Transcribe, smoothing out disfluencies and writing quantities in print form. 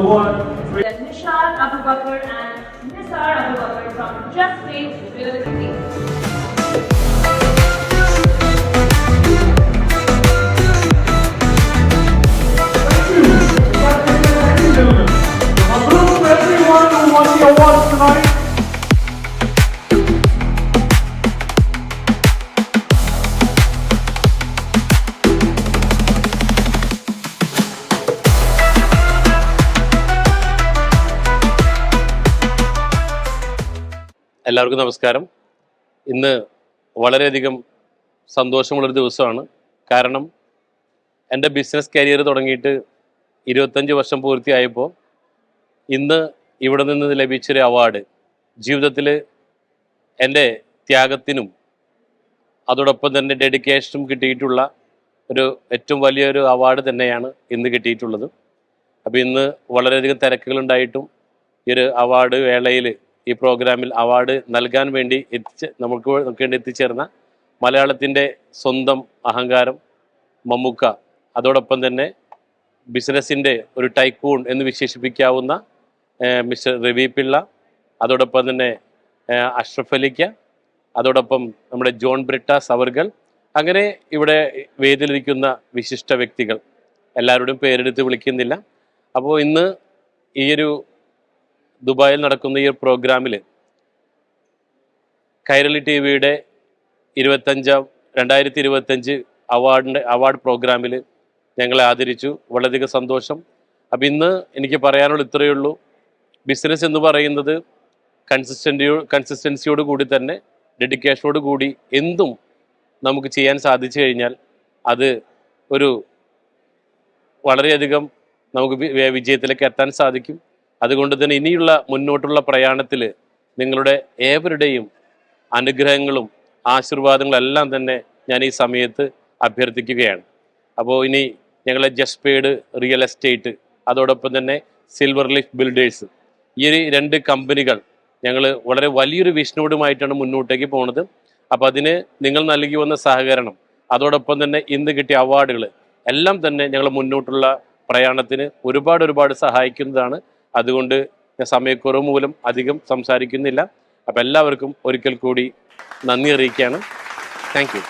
award. Nishad Abu Bakr and Nisar Abu Bakr from Just Wait Real Estate. Everyone who won the awards tonight. എല്ലാവർക്കും നമസ്കാരം. ഇന്ന് വളരെയധികം സന്തോഷമുള്ളൊരു ദിവസമാണ്. കാരണം എൻ്റെ ബിസിനസ് കരിയർ തുടങ്ങിയിട്ട് 25 വർഷം പൂർത്തിയായപ്പോൾ ഇന്ന് ഇവിടെ നിന്ന് ലഭിച്ചൊരു അവാർഡ് ജീവിതത്തിൽ എൻ്റെ ത്യാഗത്തിനും അതോടൊപ്പം തന്നെ ഡെഡിക്കേഷനും കിട്ടിയിട്ടുള്ള ഒരു ഏറ്റവും വലിയൊരു അവാർഡ് തന്നെയാണ് ഇന്ന് കിട്ടിയിട്ടുള്ളത്. അപ്പോൾ ഇന്ന് വളരെയധികം തിരക്കുകളുണ്ടായിട്ടും ഈ ഒരു അവാർഡ് വേളയിൽ ഈ പ്രോഗ്രാമിൽ അവാർഡ് നൽകാൻ വേണ്ടി നമുക്ക് വേണ്ടി എത്തിച്ചേർന്ന മലയാളത്തിൻ്റെ സ്വന്തം അഹങ്കാരം മമ്മൂക്ക, അതോടൊപ്പം തന്നെ ബിസിനസ്സിൻ്റെ ഒരു ടൈക്കൂൺ എന്ന് വിശേഷിപ്പിക്കാവുന്ന മിസ്റ്റർ രവി പിള്ള, അതോടൊപ്പം തന്നെ അഷ്റഫ് അലിക്ക, അതോടൊപ്പം നമ്മുടെ ജോൺ ബ്രിട്ടാസ് അവർകൾ, അങ്ങനെ ഇവിടെ വേദിയിലിരിക്കുന്ന വിശിഷ്ട വ്യക്തികൾ എല്ലാവരുടെയും പേരെടുത്ത് വിളിക്കുന്നില്ല. അപ്പോൾ ഇന്ന് ഈയൊരു ദുബായിൽ നടക്കുന്ന ഈ പ്രോഗ്രാമിൽ കൈരളി ടി വിയുടെ 2025 അവാർഡ് പ്രോഗ്രാമിൽ ഞങ്ങളെ ആദരിച്ചു. വളരെയധികം സന്തോഷം. അപ്പം ഇന്ന് എനിക്ക് പറയാനുള്ള ഇത്രയേ ഉള്ളൂ. ബിസിനസ് എന്ന് പറയുന്നത് കൺസിസ്റ്റൻസിയോട് കൂടി തന്നെ ഡെഡിക്കേഷനോട് കൂടി എന്തും നമുക്ക് ചെയ്യാൻ സാധിച്ചു കഴിഞ്ഞാൽ അത് ഒരു വളരെയധികം നമുക്ക് വിജയത്തിലേക്ക് എത്താൻ സാധിക്കും. അതുകൊണ്ട് തന്നെ ഇനിയുള്ള മുന്നോട്ടുള്ള പ്രയാണത്തിൽ നിങ്ങളുടെ ഏവരുടെയും അനുഗ്രഹങ്ങളും ആശീർവാദങ്ങളും എല്ലാം തന്നെ ഞാൻ ഈ സമയത്ത് അഭ്യർത്ഥിക്കുകയാണ്. അപ്പോൾ ഇനി ഞങ്ങളെ ജസ്റ്റ് പെയ്ഡ് റിയൽ എസ്റ്റേറ്റ്, അതോടൊപ്പം തന്നെ സിൽവർ ലീഫ് ബിൽഡേഴ്സ്, ഈ 2 കമ്പനികൾ ഞങ്ങൾ വളരെ വലിയൊരു വിഷനോടുമായിട്ടാണ് മുന്നോട്ടേക്ക് പോകുന്നത്. അപ്പോൾ അതിന് നിങ്ങൾ നൽകി വന്ന സഹകരണം, അതോടൊപ്പം തന്നെ ഇന്ന് കിട്ടിയ അവാർഡുകൾ എല്ലാം തന്നെ ഞങ്ങൾ മുന്നോട്ടുള്ള പ്രയാണത്തിന് ഒരുപാട് സഹായിക്കുന്നതാണ്. അതുകൊണ്ട് ഞാൻ സമയക്കുറവ് മൂലം അധികം സംസാരിക്കുന്നില്ല. അപ്പോൾ എല്ലാവർക്കും ഒരിക്കൽ കൂടി നന്ദി അറിയിക്കുകയാണ്. Thank you.